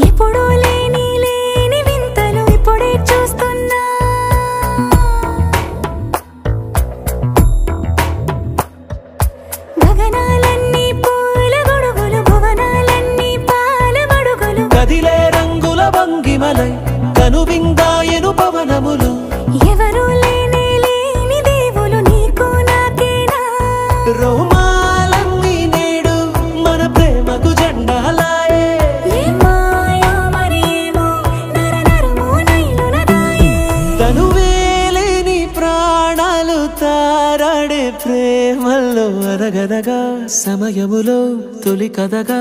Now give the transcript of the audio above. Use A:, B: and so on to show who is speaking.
A: ఎప్పుడూ లేని లేని వింతలు ఇప్పుడే చూస్తున్నా గగనాలన్నీ పూల గొడుగులు భువనాలన్నీ పాల మడుగులు
B: కదిలే రంగుల భంగిమలై కనువిందాయను పవనములు
A: ఎవరు లేని లేని దేవులు నీకు నాకేనా
B: రోమాలన్నీ నేడు మన ప్రేమకు జెండాలాయే
A: ఏ మాయా మరేమో నరనరమో నైలునదాయే
B: తనువేలేని ప్రాణాలు తారాడే ప్రేమల్లో అరగదగా సమయములో తొలి కదగా